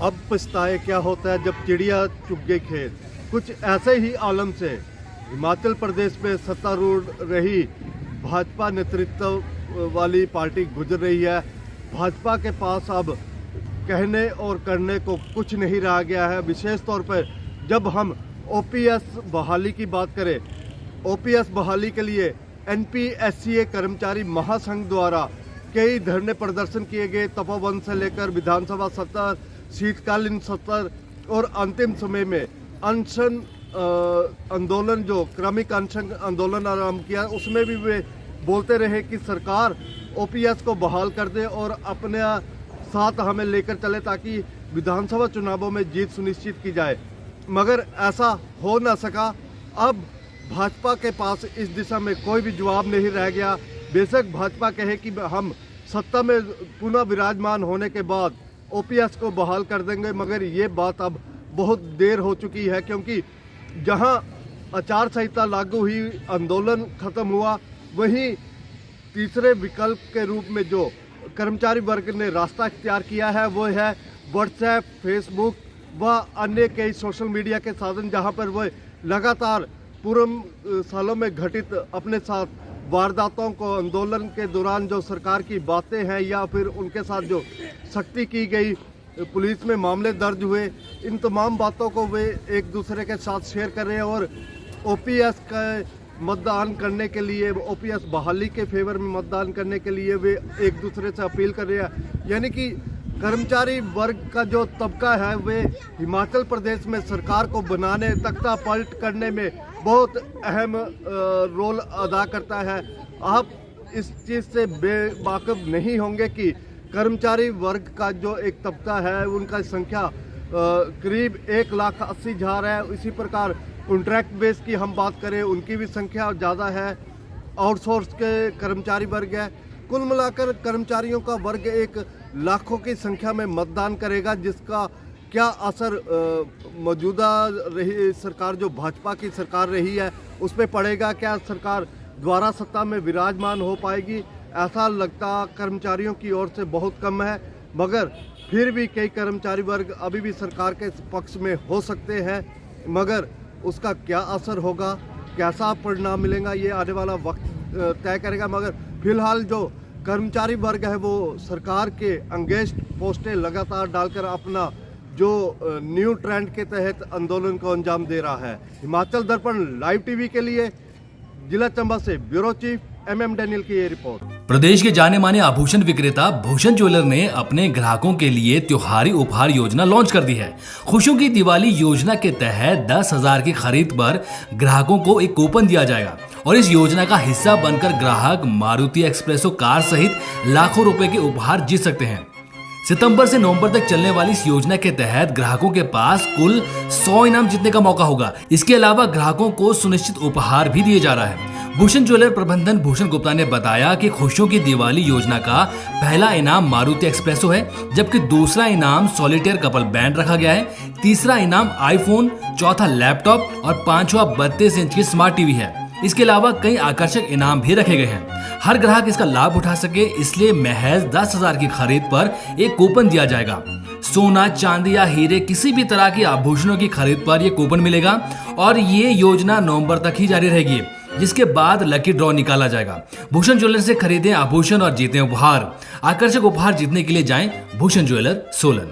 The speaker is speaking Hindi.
अब पछताए क्या होता है जब चिड़िया चुग गई खेत। कुछ ऐसे ही आलम से हिमाचल प्रदेश में सत्तारूढ़ रही भाजपा नेतृत्व वाली पार्टी गुजर रही है। भाजपा के पास अब कहने और करने को कुछ नहीं रह गया है। विशेष तौर पर जब हम ओपीएस बहाली की बात करें, ओपीएस बहाली के लिए एनपीएससीए कर्मचारी महासंघ द्वारा कई धरने प्रदर्शन किए गए। तपोवन से लेकर विधानसभा सत्र, शीतकालीन सत्र और अंतिम समय में अनशन आंदोलन, जो क्रमिक अनशन आंदोलन आरंभ किया, उसमें भी वे बोलते रहे कि सरकार ओपीएस को बहाल कर दे और अपने साथ हमें लेकर चले ताकि विधानसभा चुनावों में जीत सुनिश्चित की जाए। मगर ऐसा हो न सका। अब भाजपा के पास इस दिशा में कोई भी जवाब नहीं रह गया। बेशक भाजपा कहे कि हम सत्ता में पुनः विराजमान होने के बाद ओपीएस को बहाल कर देंगे, मगर ये बात अब बहुत देर हो चुकी है, क्योंकि जहां आचार संहिता लागू हुई, आंदोलन खत्म हुआ, वहीं तीसरे विकल्प के रूप में जो कर्मचारी वर्ग ने रास्ता इख्तियार किया है वो है व्हाट्सएप, फेसबुक व अन्य कई सोशल मीडिया के साधन, जहां पर वह लगातार पूर्व सालों में घटित अपने साथ वारदातों को, आंदोलन के दौरान जो सरकार की बातें हैं या फिर उनके साथ जो सख्ती की गई, पुलिस में मामले दर्ज हुए, इन तमाम बातों को वे एक दूसरे के साथ शेयर कर रहे हैं और ओपीएस का मतदान करने के लिए, ओपीएस बहाली के फेवर में मतदान करने के लिए वे एक दूसरे से अपील कर रहे हैं। यानी कि कर्मचारी वर्ग का जो तबका है वे हिमाचल प्रदेश में सरकार को बनाने, तख्ता पलट करने में बहुत अहम रोल अदा करता है। आप इस चीज़ से बेवाकिफ नहीं होंगे कि कर्मचारी वर्ग का जो एक तबका है उनका संख्या करीब 1,80,000 है। इसी प्रकार कॉन्ट्रैक्ट बेस की हम बात करें, उनकी भी संख्या ज़्यादा है। आउटसोर्स के कर्मचारी वर्ग है। कुल मिलाकर कर्मचारियों का वर्ग एक लाखों की संख्या में मतदान करेगा, जिसका क्या असर मौजूदा रही सरकार, जो भाजपा की सरकार रही है, उस पर पड़ेगा। क्या सरकार द्वारा सत्ता में विराजमान हो पाएगी? ऐसा लगता कर्मचारियों की ओर से बहुत कम है, मगर फिर भी कई कर्मचारी वर्ग अभी भी सरकार के पक्ष में हो सकते हैं। मगर उसका क्या असर होगा, कैसा परिणाम मिलेगा, ये आने वाला वक्त तय करेगा। मगर फिलहाल जो कर्मचारी वर्ग है वो सरकार के अंगेस्ट पोस्टें लगातार डालकर अपना जो न्यू ट्रेंड के तहत आंदोलन को अंजाम दे रहा है। हिमाचल दर्पण लाइव टीवी के लिए जिला चंबा से ब्यूरो चीफ MM डैनियल की ये रिपोर्ट। प्रदेश के जाने माने आभूषण विक्रेता भूषण ज्वेलर ने अपने ग्राहकों के लिए त्योहारी उपहार योजना लॉन्च कर दी है। खुशियों की दिवाली योजना के तहत 10,000 की खरीद पर ग्राहकों को एक कूपन दिया जाएगा और इस योजना का हिस्सा बनकर ग्राहक मारुति एक्सप्रेसो कार सहित लाखों रुपए के उपहार जीत सकते हैं। सितंबर से नवंबर तक चलने वाली इस योजना के तहत ग्राहकों के पास कुल 100 इनाम जीतने का मौका होगा। इसके अलावा ग्राहकों को सुनिश्चित उपहार भी दिए जा रहा है। भूषण ज्वेलर प्रबंधन भूषण गुप्ता ने बताया कि खुशियों की दिवाली योजना का पहला इनाम मारुति एक्सप्रेसो है, जबकि दूसरा इनाम सॉलिटेयर कपल बैंड रखा गया है, तीसरा इनाम आईफोन, चौथा लैपटॉप और पांचवा 32 इंच की स्मार्ट टीवी है। इसके अलावा कई आकर्षक इनाम भी रखे गए हैं। हर ग्राहक इसका लाभ उठा सके, इसलिए महज 10,000 की खरीद पर एक कूपन दिया जाएगा। सोना, चांदी या हीरे, किसी भी तरह की आभूषणों की खरीद पर यह कूपन मिलेगा और ये योजना नवंबर तक ही जारी रहेगी, जिसके बाद लकी ड्रॉ निकाला जाएगा। भूषण ज्वेलर से खरीदें आभूषण और जीतें उपहार। आकर्षक उपहार जीतने के लिए जाएं भूषण ज्वेलर, सोलन।